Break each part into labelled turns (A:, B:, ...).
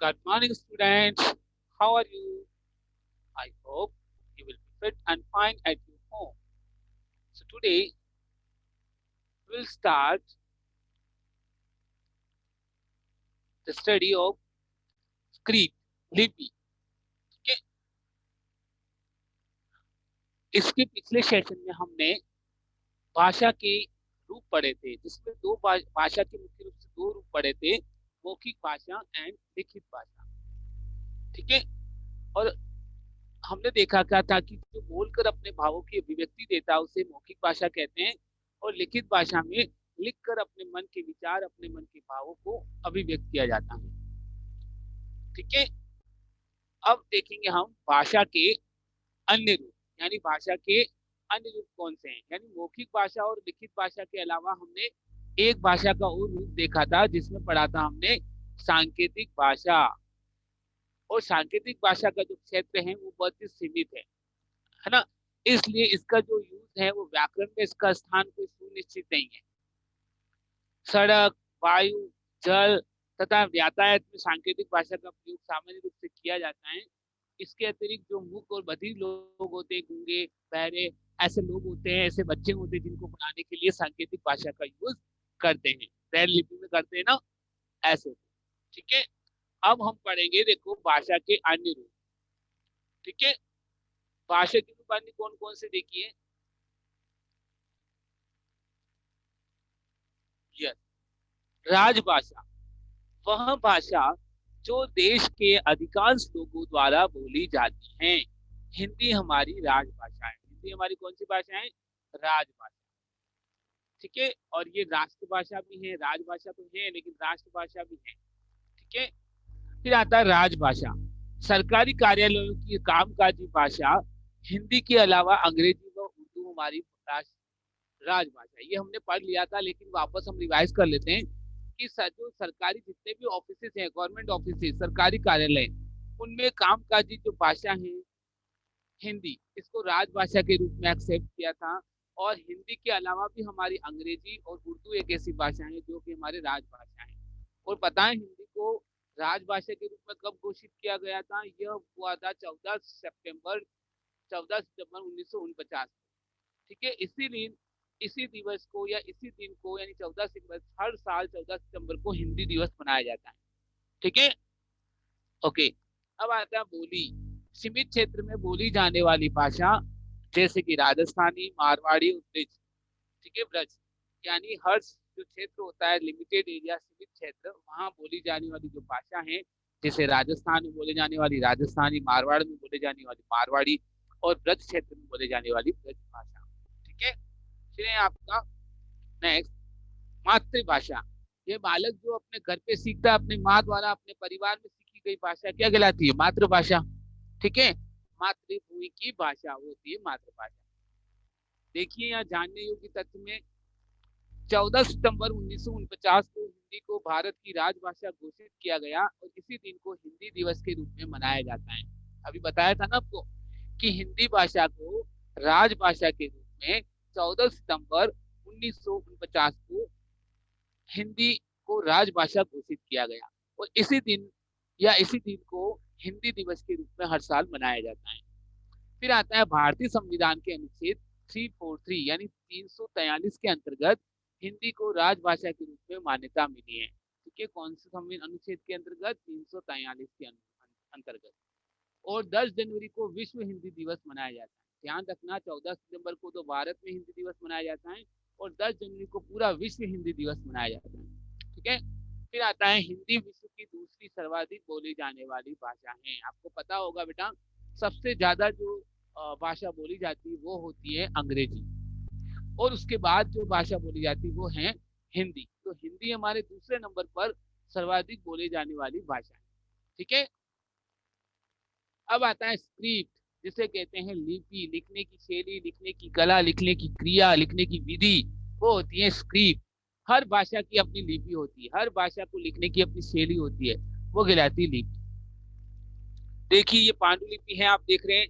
A: Good morning, students. How are you? I hope you will be fit and fine at your home. So today we'll start the study of script, लिपि. Okay? इसके पिछले session में हमने भाषा के रूप पढ़े थे, जिसमें भाषा के मुख्य रूप से दो रूप पढ़े थे, मौखिक भाषा एंड लिखित भाषा. ठीक है. और हमने देखा क्या था कि जो बोलकर अपने भावों की अभिव्यक्ति देता है उसे मौखिक भाषा कहते हैं, और लिखित भाषा में लिखकर अपने मन के विचार, अपने मन के भावों को अभिव्यक्त किया जाता है. ठीक है. अब देखेंगे हम भाषा के अन्य रूप, यानी भाषा के अन्य रूप कौन से हैं. यानी मौखिक भाषा और लिखित भाषा के अलावा हमने एक भाषा का और रूप देखा था, जिसमें पढ़ा था हमने सांकेतिक भाषा. और सांकेतिक भाषा का जो क्षेत्र है वो बहुत ही सीमित है ना. इसलिए इसका जो यूज है वो व्याकरण में इसका स्थान कोई सुनिश्चित नहीं है. सड़क, वायु, जल तथा यातायात में सांकेतिक भाषा का प्रयोग सामान्य रूप से किया जाता है. इसके अतिरिक्त जो मूक और बधिर लोग होते हैं, गूंगे, बहरे, ऐसे लोग होते हैं, ऐसे बच्चे होते हैं जिनको पढ़ाने के लिए सांकेतिक भाषा का यूज करते हैं. ब्रेल लिपि में करते हैं ना, ऐसे. ठीक है. अब हम पढ़ेंगे, देखो, भाषा के अन्य रूप. ठीक है. भाषा के रूप अन्य कौन कौन से देखिए. यस, राजभाषा वह भाषा जो देश के अधिकांश लोगों द्वारा बोली जाती है. हिंदी हमारी राजभाषा है. हिंदी हमारी कौन सी भाषा है? राजभाषा. ठीक है. और ये राष्ट्रभाषा भी है. राजभाषा तो है लेकिन राष्ट्रभाषा भी है. ठीक है. फिर आता है राजभाषा. सरकारी कार्यालयों की कामकाजी भाषा हिंदी के अलावा अंग्रेजी व उर्दू हमारी राजभाषा. ये हमने पढ़ लिया था, लेकिन वापस हम रिवाइज कर लेते हैं कि जो सरकारी जितने भी ऑफिस हैं, गवर्नमेंट ऑफिस, सरकारी कार्यालय, उनमें कामकाजी जो भाषा है हिंदी, इसको राजभाषा के रूप में एक्सेप्ट किया था. और हिंदी के अलावा भी हमारी अंग्रेजी और उर्दू एक ऐसी भाषा है जो कि हमारे राजभाषा है. और पता है हिंदी को राजभाषा के रूप में कब घोषित किया गया था? यह हुआ था 14 सितंबर 1949. ठीक है. इसी दिवस को या इसी दिन को, यानी 14 सितंबर, हर साल 14 सितंबर को हिंदी दिवस मनाया जाता है. ठीक है. ओके. अब आता है बोली. सीमित क्षेत्र में बोली जाने वाली भाषा जैसे कि राजस्थानी, मारवाड़ी और ब्रज. ठीक है. ब्रज यानी हर जो क्षेत्र होता है, लिमिटेड एरिया, सीमित क्षेत्र, वहां बोली जाने वाली जो भाषा है, जैसे राजस्थान में बोले जाने वाली राजस्थानी, मारवाड़ में बोले जाने वाली मारवाड़ी, और ब्रज क्षेत्र में बोले जाने वाली ब्रज भाषा. ठीक है. फिर है आपका नेक्स्ट, मातृभाषा. ये बालक जो अपने घर पे सीखता है, अपनी माँ द्वारा, अपने परिवार में सीखी गई भाषा क्या कहलाती है? मातृभाषा. ठीक है. मातृभूमि की भाषा होती है मातृभाषा. देखिए यहाँ जानने योग्य तथ्य में 14 सितंबर 1949 को हिंदी को भारत की राजभाषा घोषित किया गया, और इसी दिन को हिंदी दिवस के रूप में मनाया जाता है. अभी बताया था ना आपको कि हिंदी भाषा को राजभाषा के रूप में 14 सितंबर 1949 को हिंदी को राजभाषा घोषित किया गया, और इसी दिन को हिंदी दिवस के रूप में हर साल मनाया जाता है. फिर आता है भारतीय संविधान के अनुच्छेद 343 यानी 343 के अंतर्गत हिंदी को राजभाषा के रूप में मान्यता मिली है. ठीक है. कौन से संविधान अनुच्छेद के अंतर्गत? 343 के अंतर्गत. और 10 जनवरी को विश्व हिंदी दिवस मनाया जाता है. ध्यान रखना, 14 सितंबर को तो भारत में हिंदी दिवस मनाया जाता है, और 10 जनवरी को पूरा विश्व हिंदी दिवस मनाया जाता है. ठीक है. फिर आता है हिंदी विश्व की दूसरी सर्वाधिक बोली जाने वाली भाषा है. आपको पता होगा बेटा, सबसे ज्यादा जो भाषा बोली जाती है वो होती है अंग्रेजी, और उसके बाद जो भाषा बोली जाती है वो है हिंदी. तो हिंदी हमारे दूसरे नंबर पर सर्वाधिक बोली जाने वाली भाषा है. ठीक है. अब आता है स्क्रिप्ट, जिसे कहते हैं लिपि. लिखने की शैली, लिखने की कला, लिखने की क्रिया, लिखने की विधि, वो होती है स्क्रिप्ट. हर भाषा की अपनी लिपि होती है, हर भाषा को लिखने की अपनी शैली होती है, वो कहलाती है लिपि. देखिए ये पांडुलिपि है, आप देख रहे हैं,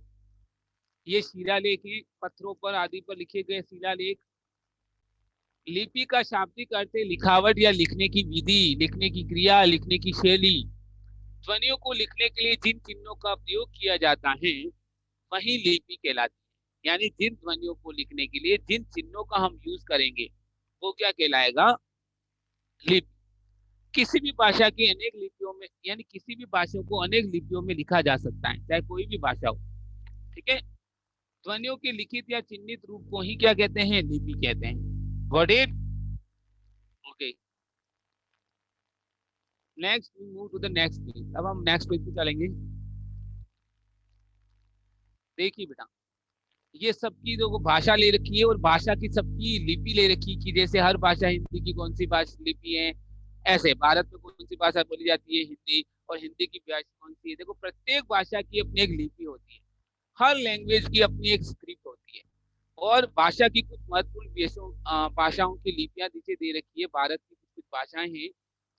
A: ये शिलालेख है, पत्थरों पर आदि पर लिखे गए शिलालेख. लिपि का शाब्दिक अर्थ है लिखावट या लिखने की विधि, लिखने की क्रिया, लिखने की शैली. ध्वनियों को लिखने के लिए जिन चिन्हों का प्रयोग किया जाता है वही लिपि कहलाती है। यानी जिन ध्वनियों को लिखने के लिए जिन चिन्हों का हम यूज करेंगे वो क्या कहलाएगा? लिपि। किसी भी भाषा की अनेक लिपियों में, यानी किसी भी भाषा को अनेक लिपियों में लिखा जा सकता है, चाहे कोई भी भाषा हो। ठीक है। ध्वनियों के लिखित या चिन्हित रूप को ही क्या कहते हैं? लिपि कहते हैं। Got it? Okay. Next we move to the next page. अब हम नेक्स्ट पेज पे चलेंगे। देखिए बेटा, ये सबकी जो भाषा ले रखी है और भाषा की सबकी लिपि ले रखी है कि जैसे हर भाषा, हिंदी की कौन सी भाषा लिपि है, ऐसे भारत में कौन सी भाषा बोली जाती है? हिंदी। और हिंदी की भाषा कौन सी है? देखो, प्रत्येक भाषा की अपनी एक लिपि होती है। हर लैंग्वेज की अपनी एक स्क्रिप्ट होती है। और भाषा की कुछ महत्वपूर्ण भाषाओं की लिपियां नीचे दे रखी है। भारत की कुछ कुछ भाषाएं हैं,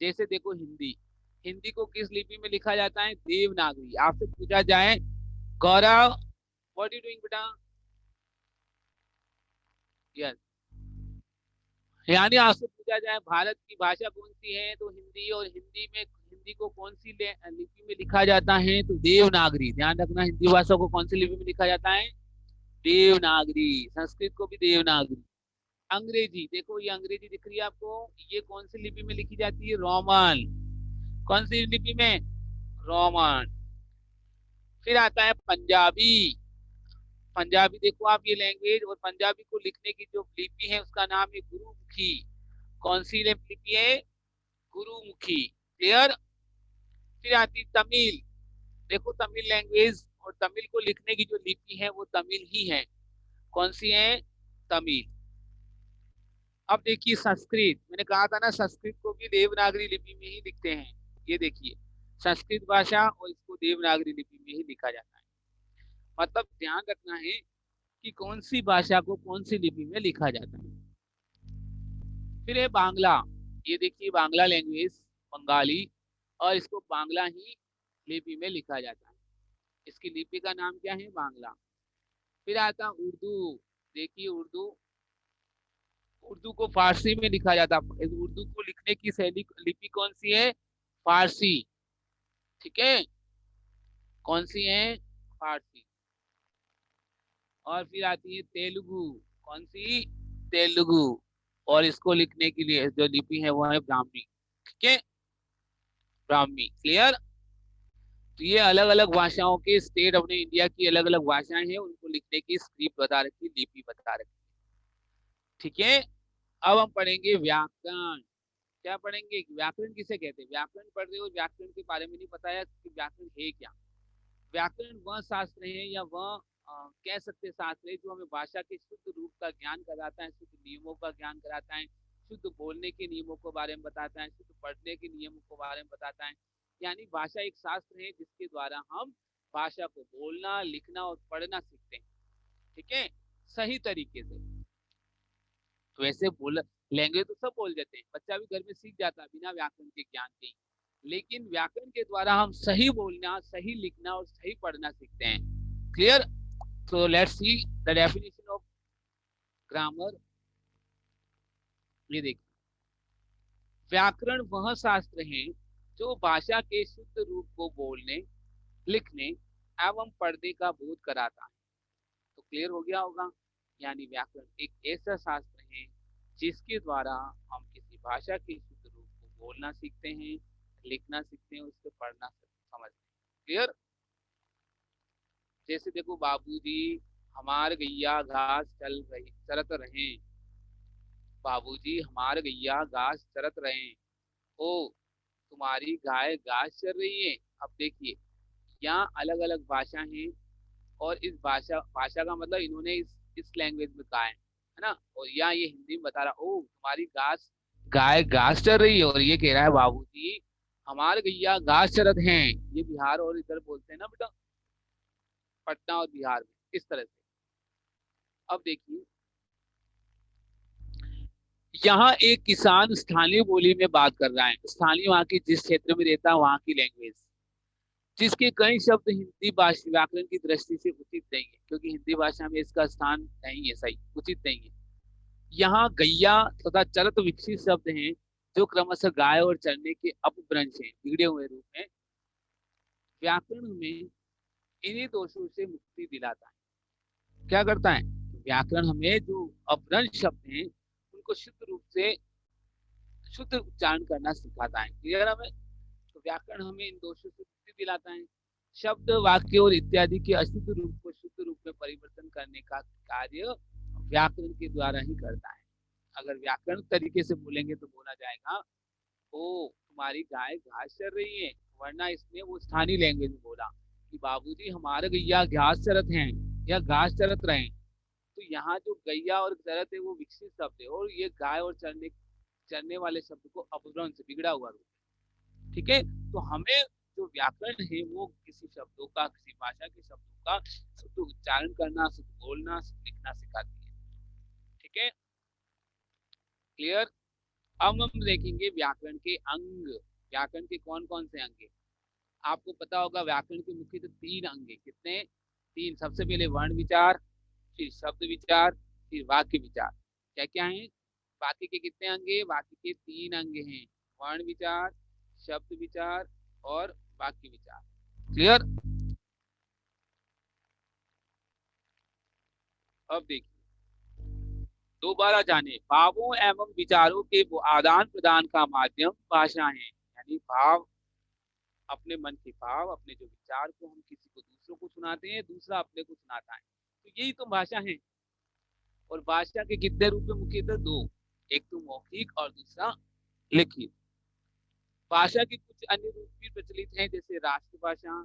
A: जैसे देखो हिंदी। हिंदी को किस लिपि में लिखा जाता है? देवनागरी। आपसे पूछा जाए, गौरव व्हाट यू डूइंग बेटा? यस। यानी आपसे पूछा जाए भारत की भाषा कौन सी है, तो हिंदी। और हिंदी को कौन सी लिपि में लिखा जाता है? तो देवनागरी। ध्यान रखना, हिंदी भाषा को कौन सी लिपि में लिखा जाता है? देवनागरी। संस्कृत को भी देवनागरी। अंग्रेजी, देखो ये अंग्रेजी दिख रही है आपको, ये कौन सी लिपि में लिखी जाती है? रोमन। कौन सी लिपि में? रोमन। फिर आता है पंजाबी। पंजाबी देखो आप, ये लैंग्वेज, और पंजाबी को लिखने की जो लिपि है उसका नाम है गुरुमुखी। कौन सी लिपि है? गुरुमुखी। क्लियर? फिर आती तमिल। देखो तमिल लैंग्वेज, और तमिल को लिखने की जो लिपि है वो तमिल ही है। कौन सी है? तमिल। अब देखिए संस्कृत, मैंने कहा था ना संस्कृत को भी देवनागरी लिपि में ही लिखते हैं। ये देखिए, संस्कृत भाषा, और इसको देवनागरी लिपि में ही लिखा जाता है। मतलब ध्यान रखना है कि कौन सी भाषा को कौन सी लिपि में लिखा जाता है। फिर है बांग्ला। ये देखिए बांग्ला लैंग्वेज, बंगाली, और इसको बांग्ला ही लिपि में लिखा जाता है। इसकी लिपि का नाम क्या है? बांग्ला। फिर आता उर्दू। देखिए उर्दू, उर्दू को फारसी में लिखा जाता है। उर्दू को लिखने की शैली, लिपि कौन सी है? फारसी। ठीक है, कौन सी है? फारसी। और फिर आती है तेलुगु। कौन सी? तेलुगु। और इसको लिखने के लिए जो लिपि है वो है ब्राह्मी। ठीक है, ब्राह्मी। क्लियर? तो ये अलग अलग भाषाओं के स्टेट, अपने इंडिया की अलग अलग भाषाएं हैं, उनको लिखने की स्क्रिप्ट बता रखी, लिपि बता रखी। ठीक है। अब हम पढ़ेंगे व्याकरण। क्या पढ़ेंगे? व्याकरण किसे कहते हैं? व्याकरण पढ़ रहे हो, व्याकरण के बारे में नहीं पता है कि व्याकरण है क्या। व्याकरण वह शास्त्र है, या वह कह सकते हैं शास्त्र है, जो हमें भाषा के शुद्ध रूप का ज्ञान कराता है, शुद्ध नियमों का ज्ञान कराता है, शुद्ध बोलने के नियमों के बारे में बताता है, शुद्ध पढ़ने के नियमों के बारे में बताता है। यानी भाषा एक शास्त्र है जिसके द्वारा हम भाषा को बोलना, लिखना और पढ़ना सीखते हैं। ठीक है, सही तरीके से। तो वैसे बोल, लैंग्वेज तो सब बोल देते हैं, बच्चा भी घर में सीख जाता है बिना व्याकरण के ज्ञान के। लेकिन व्याकरण के द्वारा हम सही बोलना, सही लिखना और सही पढ़ना सीखते हैं। Clear? So let's see the definition of grammar. ये देखिए, व्याकरण वह शास्त्र है जो भाषा के शुद्ध रूप को बोलने, लिखने एवं पढ़ने का बोध कराता है। तो क्लियर हो गया होगा। यानी व्याकरण एक ऐसा शास्त्र है जिसके द्वारा हम किसी भाषा के शुद्ध रूप को बोलना सीखते हैं, लिखना सीखते हैं, उसको पढ़ना समझते हैं। क्लियर? जैसे देखो, बाबूजी हमार गैया घास चल रही चरत रहे। बाबूजी हमार गैया घास चरत रहे। ओ, तुम्हारी गाय घास चर रही है। अब देखिए, यहाँ अलग अलग भाषा है, और इस भाषा भाषा का मतलब इन्होंने इस लैंग्वेज में कहा है ना। और यहाँ ये हिंदी में बता रहा, ओ तुम्हारी गाय घास चर रही है, और ये कह रहा है बाबूजी हमारे गैया घास चरत हैं। ये बिहार और इधर बोलते हैं ना बेटा, पटना और बिहार में, इस तरह से। अब देखिए, यहाँ एक किसान स्थानीय बोली में बात कर रहा है, स्थानीय वहां की जिस क्षेत्र में रहता है वहां की लैंग्वेज, जिसके कई शब्द हिंदी भाषा व्याकरण की दृष्टि से उचित नहीं है, क्योंकि हिंदी भाषा में इसका स्थान नहीं है, सही उचित नहीं है। यहाँ गैया तथा चरत विकसित शब्द हैं, जो क्रमशः गाय और चरने के अपभ्रंश हैं, बिगड़े हुए रूप में। व्याकरण हमें इन्हीं दोषों से मुक्ति दिलाता है। क्या करता है? व्याकरण हमें जो अपभ्रंश शब्द हैं उनको शुद्ध रूप से शुद्ध उच्चारण करना सिखाता है। क्लियर हमें? तो व्याकरण हमें इन दोषों से मुक्ति दिलाता है। शब्द, वाक्य और इत्यादि के अशुद्ध रूप को शुद्ध रूप में परिवर्तन करने का कार्य व्याकरण के द्वारा ही करता है। अगर व्याकरण तरीके से बोलेंगे तो बोला जाएगा, ओ तुम्हारी गाय घास चर रही है, वरना इसने वो स्थानीय लैंग्वेज में बोला कि बाबूजी हमारे गैया घास चरत हैं या घास चरत रहे। तो यहाँ जो गैया और चरत है वो विकसित शब्द है, और ये गाय और चरने वाले शब्द को अपभ्रंश, बिगड़ा हुआ रूप है। ठीक है? तो हमें जो व्याकरण है वो किसी शब्दों का, किसी भाषा के शब्दों का शुद्ध उच्चारण करना, शुद्ध बोलना, शुद्ध लिखना सिखाती है। ठीक है? क्लियर? अब हम देखेंगे व्याकरण के अंग। व्याकरण के कौन कौन से अंग हैं? आपको पता होगा व्याकरण के मुख्य तीन अंग हैं। कितने? तीन। सबसे पहले वर्ण विचार, फिर शब्द विचार, फिर वाक्य विचार। क्या क्या है? वाक्य के कितने अंग हैं? वाक्य के तीन अंग हैं। वर्ण विचार, शब्द विचार और वाक्य विचार। क्लियर? अब देखिए, दोबारा जाने, भावों एवं विचारों के वो आदान प्रदान का माध्यम भाषा है। यानी भाव, अपने मन के भाव, अपने जो विचार को हम किसी को दूसरों को सुनाते हैं, दूसरा अपने को सुनाता है, तो यही तो भाषा है। और भाषा के कितने रूप में? मुख्यतः दो। एक तो मौखिक और दूसरा लिखित। भाषा के कुछ अन्य रूप भी प्रचलित हैं, जैसे राष्ट्रभाषा,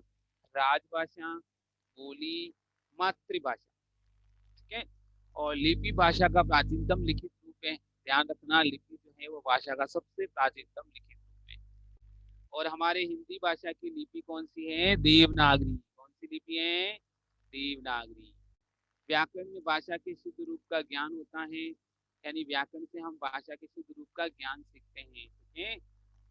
A: राजभाषा, बोली, मातृभाषा। ठीक है? और लिपि भाषा का प्राचीनतम लिखित रूप है। ध्यान रखना, लिपि जो है वो भाषा का सबसे प्राचीनतम लिखित रूप है। और हमारे हिंदी भाषा की लिपि कौन सी है? देवनागरी। कौन सी लिपि है? देवनागरी। व्याकरण में भाषा के शुद्ध रूप का ज्ञान होता है, यानी व्याकरण से हम भाषा के शुद्ध रूप का ज्ञान सीखते हैं। ठीक है?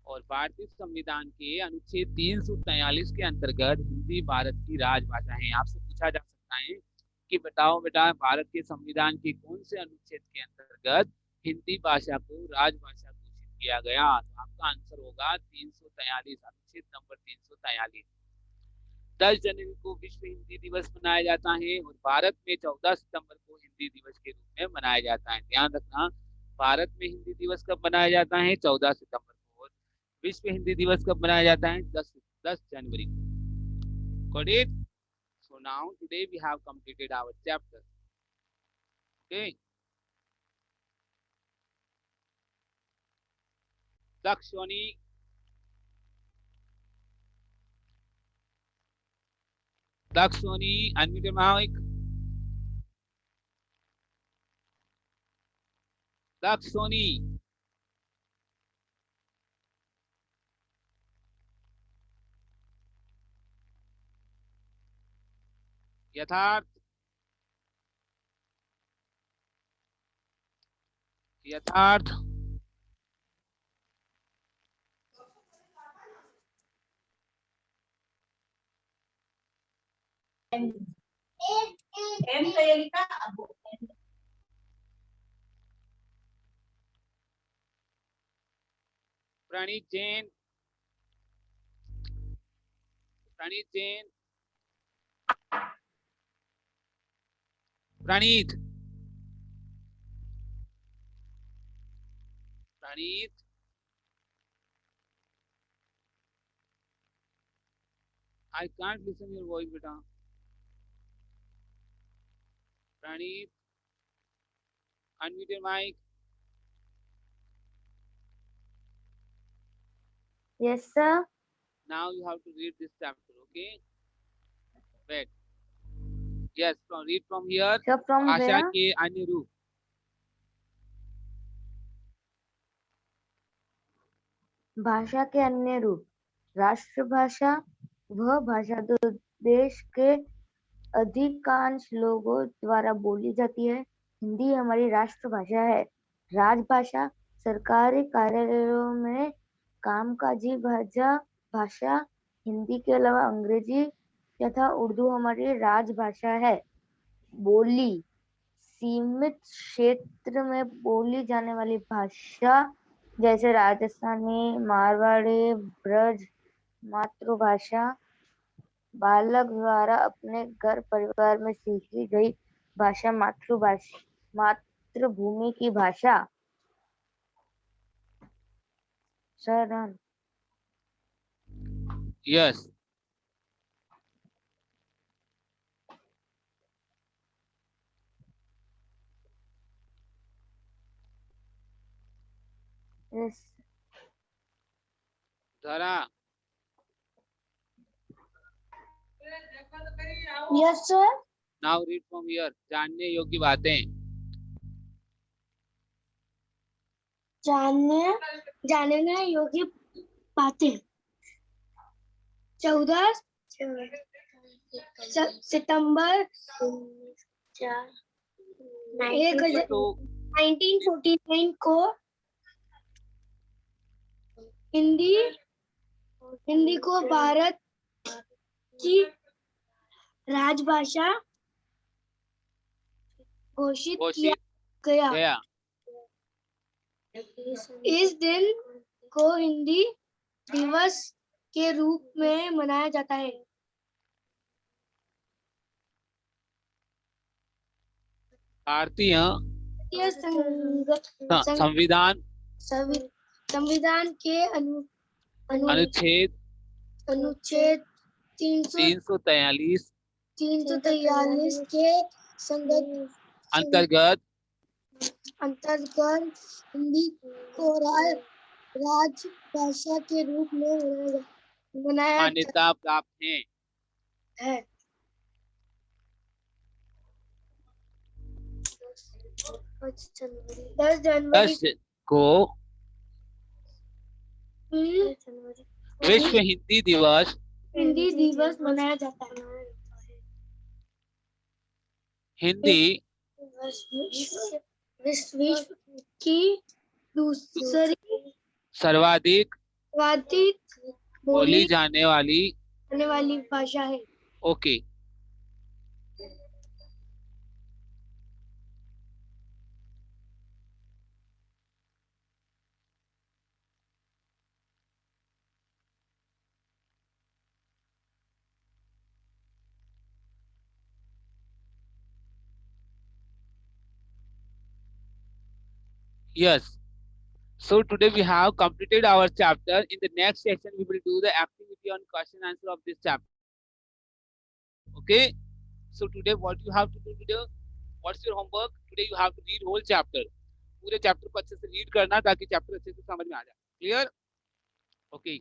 A: और भारतीय संविधान के अनुच्छेद 343 के अंतर्गत हिंदी भारत की राजभाषा है। आपसे पूछा जा सकता है कि बताओ बेटा, भारत के संविधान के कौन से अनुच्छेद के अंतर्गत हिंदी भाषा को राजभाषा घोषित किया गया? तो आपका आंसर होगा 343, अनुच्छेद नंबर 343। 10 जनवरी को विश्व हिंदी दिवस मनाया जाता है, और भारत में 14 सितंबर को हिंदी दिवस के रूप में मनाया जाता है। ध्यान रखना, भारत में हिंदी दिवस कब मनाया जाता है? 14 सितंबर को। और विश्व हिंदी दिवस कब मनाया जाता है? 10 जनवरी को। Got it? So now today we have completed our chapter. Okay. Dakshwani, unmute your mic. Dakshwani. यथार्थ, यथार्थ, प्रणीत जैन, प्रणीत जैन, प्रणीत, प्रणीत, I can't listen your voice, beta. Pranit, unmute your mic.
B: Yes, sir.
A: Now you have to read this chapter, okay? Wait. Yes, read from here.
B: Sir, from
A: भाषा
B: where?
A: के अन्य रूप।
B: भाषा के अन्य रूप। राष्ट्रभाषा वह भाषा जो देश के अधिकांश लोगों द्वारा बोली जाती है। हिंदी हमारी राष्ट्रभाषा है। राजभाषा सरकारी कार्यालयों में कामकाजी भाषा हिंदी के अलावा अंग्रेजी तथा उर्दू हमारी राजभाषा है। बोली सीमित क्षेत्र में बोली जाने वाली भाषा जैसे राजस्थानी, मारवाड़ी, ब्रज, मातृभाषा। बालक द्वारा अपने घर परिवार में सीखी गई भाषा मातृभूमि की भाषा। शरण।
A: यस।
B: यस।
A: धरा।
B: Yes sir.
A: Now read from here. जानने योग्य बातें।
B: जानने योग्य बातें। 14 सितंबर 1949 को हिंदी को भारत की राजभाषा घोषित किया गया। इस दिन को हिंदी दिवस के रूप में मनाया जाता है।
A: भारतीय
B: संविधान के
A: अनुच्छेद 343
B: के
A: अंतर्गत
B: हिंदी को राजभाषा के रूप में मनाया
A: मान्यता प्राप्त है।
B: 10 जनवरी
A: 10 को विश्व हिंदी दिवस
B: मनाया जाता है।
A: हिंदी
B: विश्व की दूसरी
A: सर्वाधिक बोली जाने वाली
B: भाषा है।
A: Okay. Yes. So today we have completed our chapter. In the next session, we will do the activity on question answer of this chapter. Okay. So today, what you have to do today? What's your homework? Today you have to read whole chapter. पूरे chapter को अच्छे से read करना ताकि chapter अच्छे से समझ में आ जाए। क्लियर? ओके।